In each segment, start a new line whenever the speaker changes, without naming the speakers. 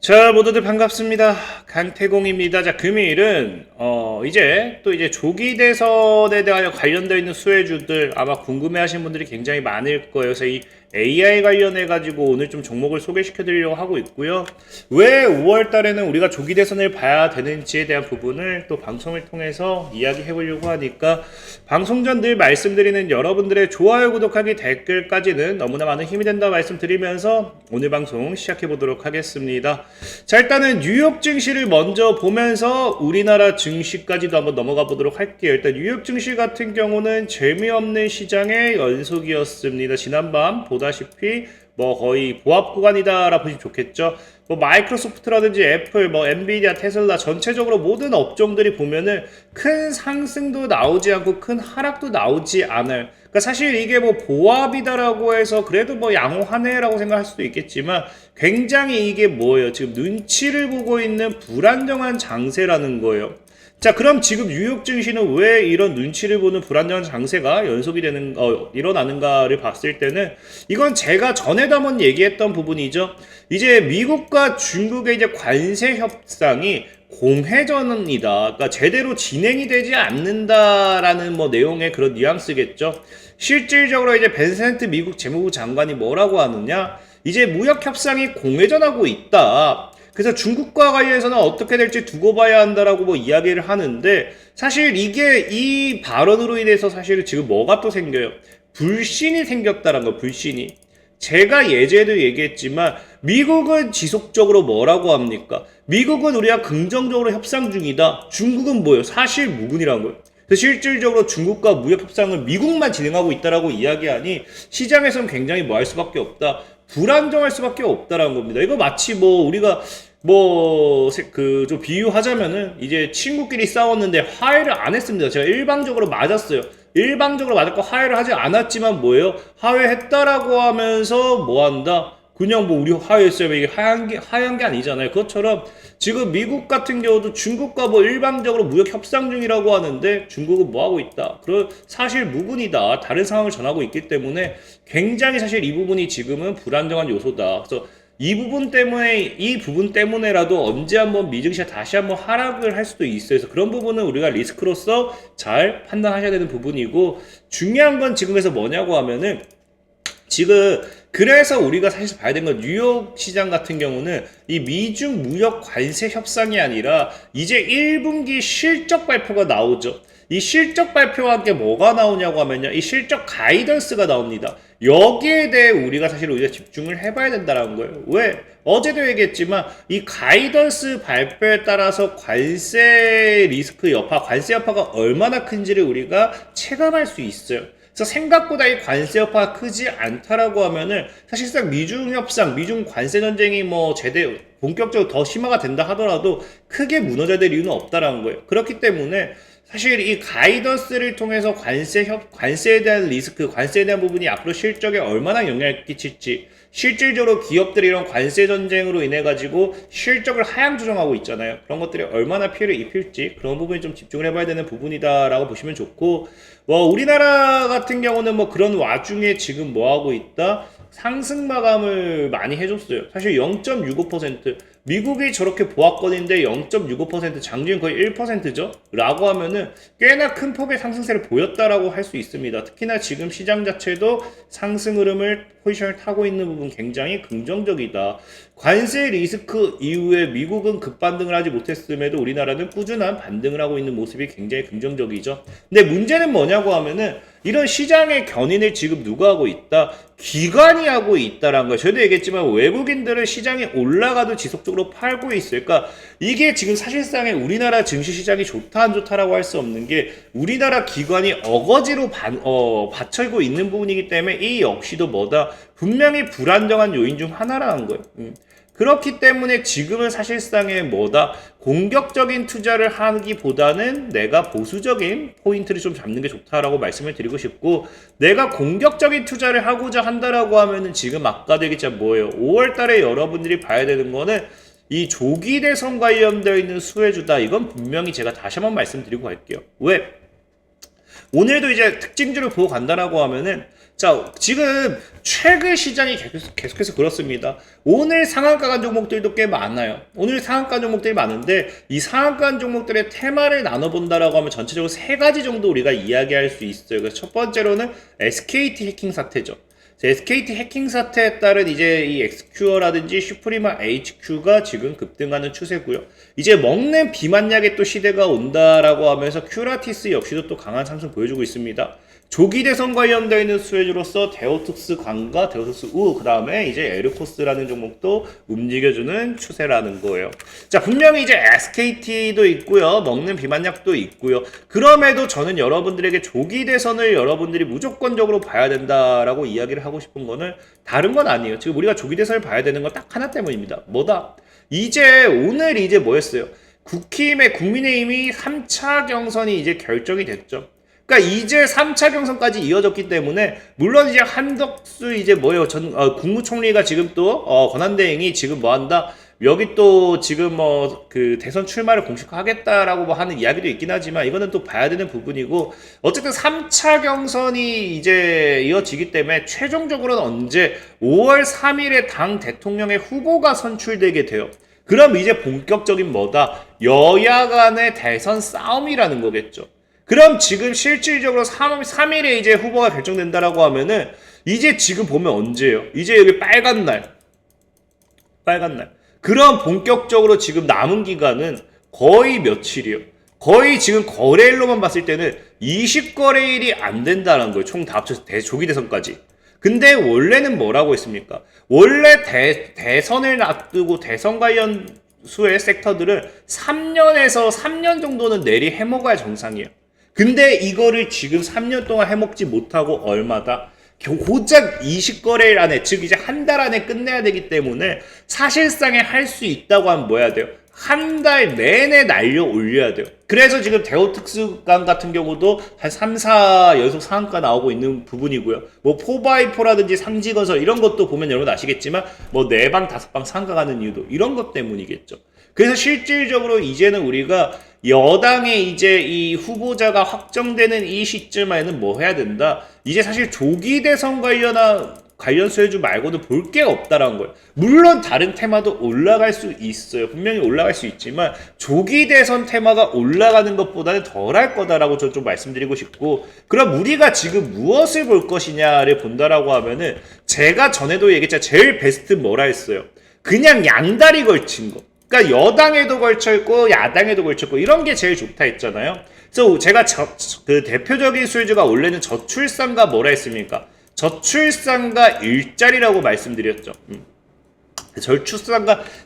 자, 모두들 반갑습니다. 강태공입니다. 자, 금일은 이제 조기 대선에 대하여 관련되어 있는 수혜주들 아마 궁금해하시는 분들이 굉장히 많을 거예요. 그래서 이 AI 관련해 가지고 오늘 좀 종목을 소개시켜 드리려고 하고 있고요. 왜 5월 달에는 우리가 조기 대선을 봐야 되는지에 대한 부분을 또 방송을 통해서 이야기해 보려고 하니까 방송 전 늘 말씀드리는 여러분들의 좋아요, 구독하기, 댓글까지는 너무나 많은 힘이 된다 말씀드리면서 오늘 방송 시작해 보도록 하겠습니다. 자, 일단은 뉴욕 증시를 먼저 보면서 우리나라 증시까지도 한번 넘어가 보도록 할게요. 일단 뉴욕 증시 같은 경우는 재미없는 시장의 연속이었습니다. 지난밤 보다시피 거의 보합 구간이다라 보시면 좋겠죠. 마이크로소프트라든지 애플, 엔비디아, 테슬라 전체적으로 모든 업종들이 보면은 큰 상승도 나오지 않고 큰 하락도 나오지 않아요. 그러니까 사실 이게 보합이다라고 해서 그래도 양호하네라고 생각할 수도 있겠지만 굉장히 이게 뭐예요? 지금 눈치를 보고 있는 불안정한 장세라는 거예요. 자, 그럼 지금 뉴욕 증시는 왜 이런 눈치를 보는 불안정한 장세가 연속이 일어나는가를 봤을 때는 이건 제가 전에도 한번 얘기했던 부분이죠. 이제 미국과 중국의 이제 관세 협상이 공회전입니다. 그러니까 제대로 진행이 되지 않는다라는 내용의 그런 뉘앙스겠죠. 실질적으로 이제 벤센트 미국 재무부 장관이 뭐라고 하느냐? 이제 무역 협상이 공회전하고 있다. 그래서 중국과 관련해서는 어떻게 될지 두고 봐야 한다라고 이야기를 하는데 사실 이게 이 발언으로 인해서 사실 지금 뭐가 또 생겨요? 불신이 생겼다는 거, 불신이. 제가 예전에도 얘기했지만 미국은 지속적으로 뭐라고 합니까? 미국은 우리가 긍정적으로 협상 중이다. 중국은 뭐예요? 사실 무근이라는 거예요. 그래서 실질적으로 중국과 무역 협상을 미국만 진행하고 있다라고 이야기하니 시장에서는 굉장히 할 수밖에 없다. 불안정할 수밖에 없다라는 겁니다. 이거 마치 우리가 좀 비유하자면은 이제 친구끼리 싸웠는데 화해를 안 했습니다. 제가 일방적으로 맞았어요. 일방적으로 맞았고 화해를 하지 않았지만 뭐예요? 화해했다라고 하면서 한다? 그냥 우리 화해했어요. 이게 화해한 게 아니잖아요. 그것처럼 지금 미국 같은 경우도 중국과 일방적으로 무역 협상 중이라고 하는데 중국은 하고 있다? 사실 무근이다. 다른 상황을 전하고 있기 때문에 굉장히 사실 이 부분이 지금은 불안정한 요소다. 그래서 이 부분 때문에라도 언제 한번 미증시가 다시 한번 하락을 할 수도 있어요. 그래서 그런 부분은 우리가 리스크로서 잘 판단하셔야 되는 부분이고 중요한 건 지금에서 뭐냐고 하면은 지금 그래서 우리가 사실 봐야 되는 건 뉴욕 시장 같은 경우는 이 미중 무역 관세 협상이 아니라 이제 1분기 실적 발표가 나오죠. 이 실적 발표와 함께 뭐가 나오냐고 하면요. 이 실적 가이던스가 나옵니다. 여기에 대해 우리가 집중을 해봐야 된다는 거예요. 왜? 어제도 얘기했지만 이 가이던스 발표에 따라서 관세 리스크 여파, 관세 여파가 얼마나 큰지를 우리가 체감할 수 있어요. 그래서 생각보다 이 관세 여파가 크지 않다라고 하면은 사실상 미중 협상, 미중 관세 전쟁이 제대로 본격적으로 더 심화가 된다 하더라도 크게 무너져야 될 이유는 없다라는 거예요. 그렇기 때문에 사실 이 가이던스를 통해서 관세에 대한 리스크, 관세에 대한 부분이 앞으로 실적에 얼마나 영향을 끼칠지, 실질적으로 기업들이 이런 관세 전쟁으로 인해 가지고 실적을 하향 조정하고 있잖아요. 그런 것들이 얼마나 피해를 입힐지 그런 부분이 좀 집중을 해봐야 되는 부분이다라고 보시면 좋고, 우리나라 같은 경우는 그런 와중에 지금 하고 있다? 상승 마감을 많이 해줬어요. 사실 0.65%. 미국이 저렇게 보합권인데 0.65% 장중에 거의 1%죠? 라고 하면은 꽤나 큰 폭의 상승세를 보였다라고 할 수 있습니다. 특히나 지금 시장 자체도 상승 흐름을 포지션을 타고 있는 부분 굉장히 긍정적이다. 관세 리스크 이후에 미국은 급반등을 하지 못했음에도 우리나라는 꾸준한 반등을 하고 있는 모습이 굉장히 긍정적이죠. 근데 문제는 뭐냐고 하면은 이런 시장의 견인을 지금 누가 하고 있다? 기관이 하고 있다라는 거예요. 저도 얘기했지만 외국인들은 시장이 올라가도 지속적으로 팔고 있어요. 그러니까 이게 지금 사실상의 우리나라 증시 시장이 좋다 안 좋다라고 할 수 없는 게 우리나라 기관이 어거지로 받쳐고 있는 부분이기 때문에 이 역시도 분명히 불안정한 요인 중 하나라는 거예요. 그렇기 때문에 지금은 사실상의 공격적인 투자를 하기보다는 내가 보수적인 포인트를 좀 잡는 게 좋다라고 말씀을 드리고 싶고, 내가 공격적인 투자를 하고자 한다라고 하면은 지금 아까도 얘기했지만 5월 달에 여러분들이 봐야 되는 거는 이 조기 대선 관련되어 있는 수혜주다. 이건 분명히 제가 다시 한번 말씀드리고 갈게요. 왜? 오늘도 이제 특징주를 보고 간다라고 하면은 자, 지금 최근 시장이 계속해서 그렇습니다. 오늘 상한가 간 종목들도 꽤 많아요. 오늘 상한가 종목들이 많은데 이 상한가 종목들의 테마를 나눠본다라고 하면 전체적으로 세 가지 정도 우리가 이야기할 수 있어요. 그래서 첫 번째로는 SKT 해킹 사태죠. SKT 해킹 사태에 따른 이제 이 엑스큐어라든지 슈프리마 HQ가 지금 급등하는 추세고요. 이제 먹는 비만약의 또 시대가 온다라고 하면서 큐라티스 역시도 또 강한 상승 보여주고 있습니다. 조기 대선 관련되어 있는 수혜주로서 데오특스 광과 데오특스 우, 그 다음에 이제 에르코스라는 종목도 움직여주는 추세라는 거예요. 자, 분명히 이제 SKT도 있고요. 먹는 비만약도 있고요. 그럼에도 저는 여러분들에게 조기 대선을 여러분들이 무조건적으로 봐야 된다라고 이야기를 하고 싶은 거는 다른 건 아니에요. 지금 우리가 조기 대선을 봐야 되는 건 딱 하나 때문입니다. 뭐다? 이제 오늘 이제 뭐였어요? 국민의힘이 3차 경선이 이제 결정이 됐죠. 그러니까 이제 3차 경선까지 이어졌기 때문에 물론 이제 한덕수 이제 뭐예요 국무총리가 지금 또 권한대행이 지금 뭐 한다 여기 또 지금 뭐 그 대선 출마를 공식화하겠다라고 뭐 하는 이야기도 있긴 하지만 이거는 또 봐야 되는 부분이고 어쨌든 3차 경선이 이제 이어지기 때문에 최종적으로는 언제 5월 3일에 당 대통령의 후보가 선출되게 돼요. 그럼 이제 본격적인 뭐다 여야 간의 대선 싸움이라는 거겠죠. 그럼 지금 실질적으로 3일에 이제 후보가 결정된다라고 하면은 이제 지금 보면 언제예요? 이제 여기 빨간 날. 그럼 본격적으로 지금 남은 기간은 거의 며칠이요? 거의 지금 거래일로만 봤을 때는 20거래일이 안 된다는 거예요. 총 다 합쳐서 조기 대선까지. 근데 원래는 뭐라고 했습니까? 원래 대선을 놔두고 대선 관련 수의 섹터들은 3년 정도는 내리 해먹어야 정상이에요. 근데 이거를 지금 3년 동안 해먹지 못하고 얼마다? 고작 20거래일 안에, 즉 이제 한 달 안에 끝내야 되기 때문에 사실상에 할 수 있다고 하면 뭐 해야 돼요? 한 달 내내 날려 올려야 돼요. 그래서 지금 데오특스강 같은 경우도 한 3, 4 연속 상한가 나오고 있는 부분이고요. 뭐 4x4라든지 상지건설 이런 것도 보면 여러분 아시겠지만 뭐 4방, 5방 상한가 가는 이유도 이런 것 때문이겠죠. 그래서 실질적으로 이제는 우리가 여당의 이제 이 후보자가 확정되는 이 시점에는 뭐 해야 된다? 이제 사실 조기 대선 관련 수혜주 말고도 볼 게 없다라는 거예요. 물론 다른 테마도 올라갈 수 있어요. 분명히 올라갈 수 있지만 조기 대선 테마가 올라가는 것보다는 덜할 거다라고 저는 좀 말씀드리고 싶고 그럼 우리가 지금 무엇을 볼 것이냐를 본다라고 하면은 제가 전에도 얘기했잖아요. 제일 베스트 뭐라 했어요? 그냥 양다리 걸친 거. 그러니까 여당에도 걸쳐있고 야당에도 걸쳐있고 이런 게 제일 좋다 했잖아요. 그래서 제가 그 대표적인 수혜주가 원래는 저출산과 뭐라 했습니까? 저출산과 일자리라고 말씀드렸죠.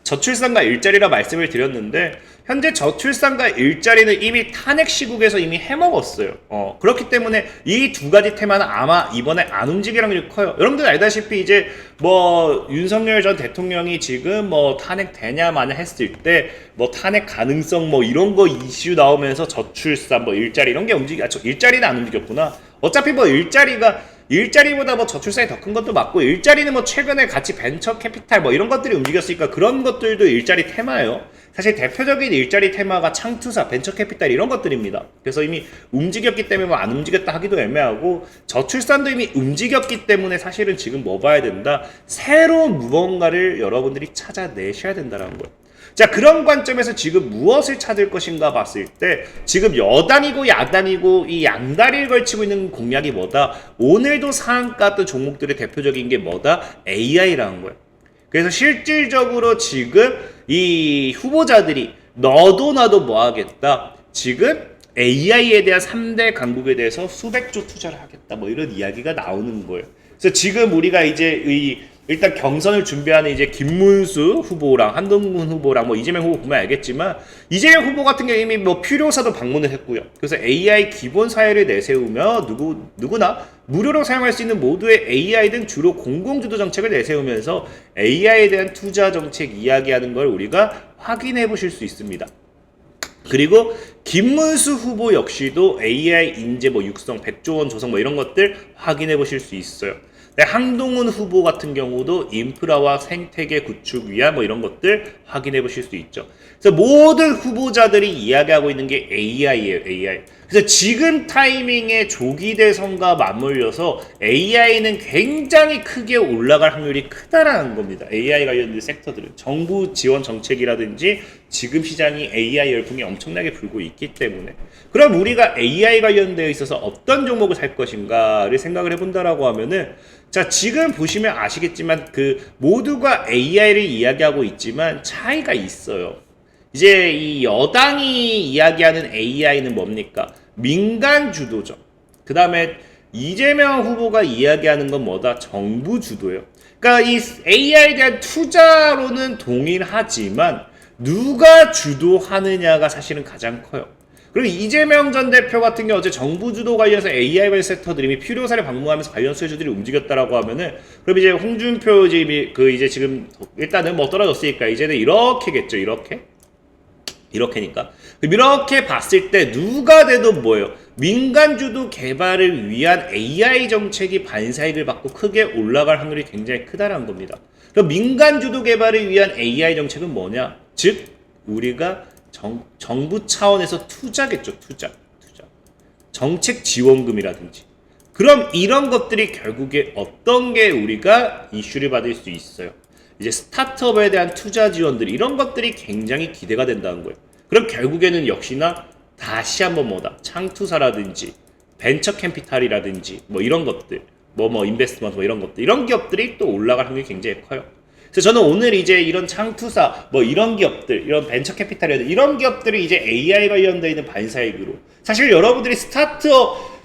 저출산과 일자리라 말씀을 드렸는데 현재 저출산과 일자리는 이미 탄핵 시국에서 이미 해먹었어요. 그렇기 때문에 이 두 가지 테마는 아마 이번에 안 움직일 확률이 커요. 여러분들 알다시피 이제 뭐 윤석열 전 대통령이 지금 뭐 탄핵 되냐 마냐 했을 때 뭐 탄핵 가능성 뭐 이런 거 이슈 나오면서 저출산 뭐 일자리 이런 게 일자리는 안 움직였구나. 어차피 뭐 일자리보다 뭐 저출산이 더 큰 것도 맞고 일자리는 뭐 최근에 같이 벤처 캐피탈 뭐 이런 것들이 움직였으니까 그런 것들도 일자리 테마예요. 사실 대표적인 일자리 테마가 창투사, 벤처 캐피탈 이런 것들입니다. 그래서 이미 움직였기 때문에 뭐 안 움직였다 하기도 애매하고 저출산도 이미 움직였기 때문에 사실은 지금 뭐 봐야 된다? 새로운 무언가를 여러분들이 찾아내셔야 된다는 거예요. 자, 그런 관점에서 지금 무엇을 찾을 것인가 봤을 때 지금 여당이고 야당이고 이 양다리를 걸치고 있는 공략이 뭐다? 오늘도 상한가 떴던 종목들의 대표적인 게 뭐다? AI라는 거예요. 그래서 실질적으로 지금 이 후보자들이 너도 나도 뭐 하겠다? 지금 AI에 대한 3대 강국에 대해서 수백조 투자를 하겠다. 뭐 이런 이야기가 나오는 거예요. 그래서 지금 우리가 이제 일단 경선을 준비하는 이제 김문수 후보랑 한동훈 후보랑 뭐 이재명 후보 보면 알겠지만 이재명 후보 같은 경우 이미 뭐 필요사도 방문을 했고요. 그래서 AI 기본 사회를 내세우며 누구나 무료로 사용할 수 있는 모두의 AI 등 주로 공공주도 정책을 내세우면서 AI에 대한 투자 정책 이야기하는 걸 우리가 확인해 보실 수 있습니다. 그리고 김문수 후보 역시도 AI 인재 뭐 육성, 100조 원 조성 뭐 이런 것들 확인해 보실 수 있어요. 한동훈 후보 같은 경우도 인프라와 생태계 구축 위한 뭐 이런 것들 확인해 보실 수 있죠. 그래서 모든 후보자들이 이야기하고 있는 게 AI예요, AI. 그래서 지금 타이밍에 조기 대선과 맞물려서 AI는 굉장히 크게 올라갈 확률이 크다라는 겁니다. AI 관련된 섹터들은 정부 지원 정책이라든지 지금 시장이 AI 열풍이 엄청나게 불고 있기 때문에, 그럼 우리가 AI 관련되어 있어서 어떤 종목을 살 것인가를 생각을 해본다라고 하면은, 자, 지금 보시면 아시겠지만 그 모두가 AI를 이야기하고 있지만 차이가 있어요. 이제 이 여당이 이야기하는 AI는 뭡니까? 민간 주도죠. 그 다음에 이재명 후보가 이야기하는 건 뭐다? 정부 주도예요. 그러니까 이 AI에 대한 투자로는 동일하지만 누가 주도하느냐가 사실은 가장 커요. 그리고 이재명 전 대표 같은 경우 어제 정부 주도 관련해서 AI 관련 섹터들이 이미 필요사를 방문하면서 관련 수혜주들이 움직였다라고 하면은, 그럼 이제 홍준표 이제 지금 일단은 뭐 떨어졌으니까 이제는 이렇게겠죠. 이렇게니까. 이렇게 봤을 때 누가 돼도 뭐예요? 민간 주도 개발을 위한 AI 정책이 반사익을 받고 크게 올라갈 확률이 굉장히 크다라는 겁니다. 그럼 민간 주도 개발을 위한 AI 정책은 뭐냐? 즉 우리가 정부 차원에서 투자겠죠. 투자. 정책 지원금이라든지. 그럼 이런 것들이 결국에 어떤 게 우리가 이슈를 받을 수 있어요? 이제 스타트업에 대한 투자 지원들, 이런 것들이 굉장히 기대가 된다는 거예요. 그럼 결국에는 역시나 다시 한번 뭐다? 창투사라든지 벤처 캐피탈이라든지 뭐 이런 것들, 인베스트먼트 뭐 이런 것들, 이런 기업들이 또 올라갈 확률이 굉장히 커요. 그래서 저는 오늘 이제 이런 창투사, 뭐 이런 기업들, 이런 벤처 캐피탈이라든지 이런 기업들이 이제 AI 관련되어 있는 반사익으로, 사실 여러분들이 스타트업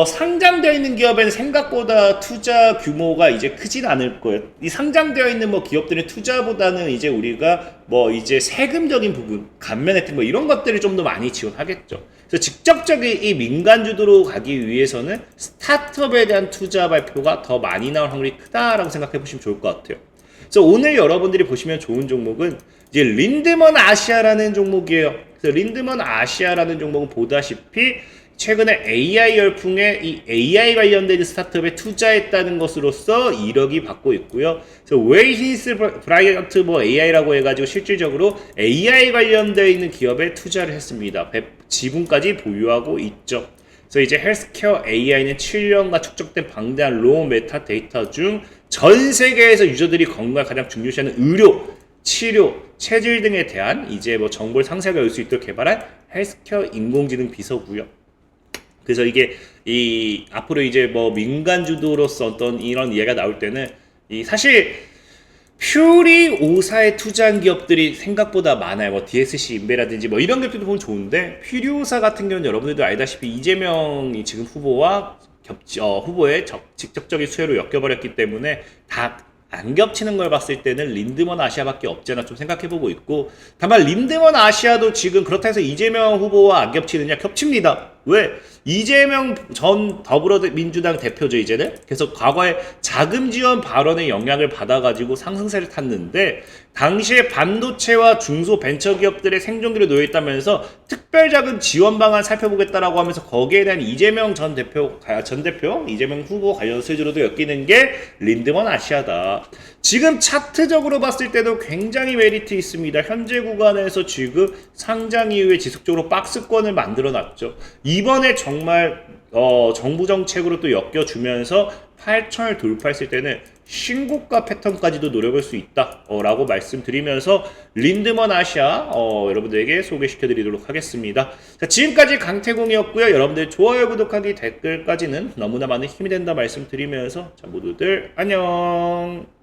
상장되어 있는 기업에는 생각보다 투자 규모가 이제 크진 않을 거예요. 이 상장되어 있는 뭐 기업들의 투자보다는 이제 우리가 뭐 이제 세금적인 부분, 감면 혜택 뭐 이런 것들을 좀 더 많이 지원하겠죠. 그래서 직접적인 이 민간 주도로 가기 위해서는 스타트업에 대한 투자 발표가 더 많이 나올 확률이 크다라고 생각해 보시면 좋을 것 같아요. 그래서 오늘 여러분들이 보시면 좋은 종목은 이제 린드먼 아시아라는 종목이에요. 그래서 린드먼 아시아라는 종목은 보다시피 최근에 AI 열풍에 이 AI 관련된 스타트업에 투자했다는 것으로서 1억이 받고 있고요. 그래서 웨이힌스 브라이언트 뭐 AI라고 해가지고 실질적으로 AI 관련되어 있는 기업에 투자를 했습니다. 지분까지 보유하고 있죠. 그래서 이제 헬스케어 AI는 7년간 축적된 방대한 로 메타 데이터 중 전 세계에서 유저들이 건강을 가장 중요시하는 의료, 치료, 체질 등에 대한 이제 뭐 정보를 상세하게 알 수 있도록 개발한 헬스케어 인공지능 비서고요. 그래서 이게 이 앞으로 이제 뭐 민간 주도로서 어떤 이런 이야기가 나올 때는 이 사실 퓨리 5사에 투자한 기업들이 생각보다 많아요. 뭐 DSC 인베라든지 뭐 이런 것들도 보면 좋은데, 퓨리 5사 같은 경우는 여러분들도 알다시피 이재명이 지금 후보와 후보의 직접적인 수혜로 엮여버렸기 때문에 다 안 겹치는 걸 봤을 때는 린드먼 아시아밖에 없지 않나 좀 생각해보고 있고, 다만 린드먼 아시아도 지금 그렇다 해서 이재명 후보와 안 겹치느냐? 겹칩니다. 왜? 이재명 전 더불어민주당 대표죠, 이제는. 그래서 과거에 자금 지원 발언의 영향을 받아가지고 상승세를 탔는데, 당시에 반도체와 중소 벤처기업들의 생존기로 놓여있다면서 특별자금 지원 방안 살펴보겠다라고 하면서 거기에 대한 이재명 전 대표, 이재명 후보 관련 수주로도 엮이는 게 린드먼 아시아다. 지금 차트적으로 봤을 때도 굉장히 메리트 있습니다. 현재 구간에서 지금 상장 이후에 지속적으로 박스권을 만들어 놨죠. 이번에 정말 정부 정책으로 또 엮여주면서 8천을 돌파했을 때는 신고가 패턴까지도 노려볼 수 있다 라고 말씀드리면서 린드먼 아시아 여러분들에게 소개시켜 드리도록 하겠습니다. 자, 지금까지 강태공이었고요. 여러분들 좋아요, 구독하기, 댓글까지는 너무나 많은 힘이 된다 말씀드리면서 자, 모두들 안녕.